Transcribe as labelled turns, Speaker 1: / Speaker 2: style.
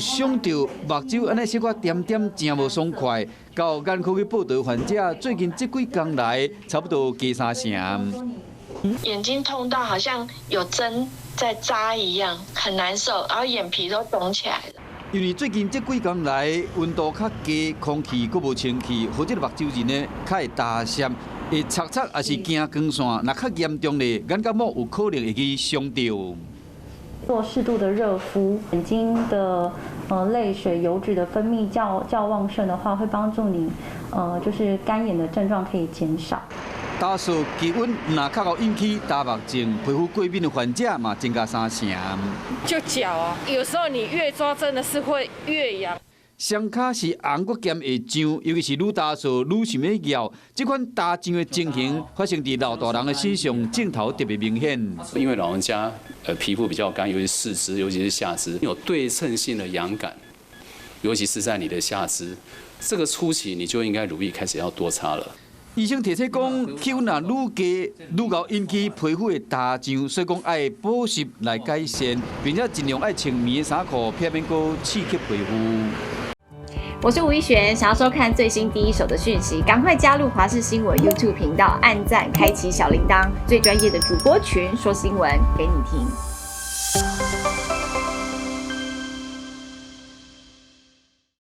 Speaker 1: 想到目睭安尼小可点点，真无爽快。到眼科去报道，患者最近这几天来，差不多加3成。
Speaker 2: 眼睛痛到好像有针在扎一样，很难受，然后眼皮都肿起来了。
Speaker 1: 因为最近这几天来，温度较低，空气佫无清气，或者目睭仁呢较会打闪，会擦擦，也是惊光线。若较严重咧，眼角膜有可能会去伤到。
Speaker 3: 做适度的热敷，眼睛的泪水、油脂的分泌较旺盛的话，会帮助你就是干眼的症状可以减少。
Speaker 1: 打扫气温若较有引起大目症、皮肤过敏的患者嘛，增加3成。
Speaker 4: 就脚啊，有时候你越抓真的是会越痒。
Speaker 1: 双脚是红骨兼会痒，尤其是愈打扫愈想要咬。这款打痒的情形发生在老大人的身上，镜头特别明显。
Speaker 5: 因为老人家皮肤比较干，尤其是四肢，尤其是下肢，有对称性的痒感，尤其是在你的下肢，这个初期你就应该乳液开始要多擦了。
Speaker 1: 医生提醒讲，气温若愈低，愈容易引起皮肤的打痒，所以讲爱保湿来改善，并且尽量爱穿棉的衫裤，避免过刺激皮肤。
Speaker 6: 我是吴一璇，想要收看最新第一手的讯息，赶快加入华视新闻 YouTube 频道，按赞，开启小铃铛，最专业的主播群说新闻给你听。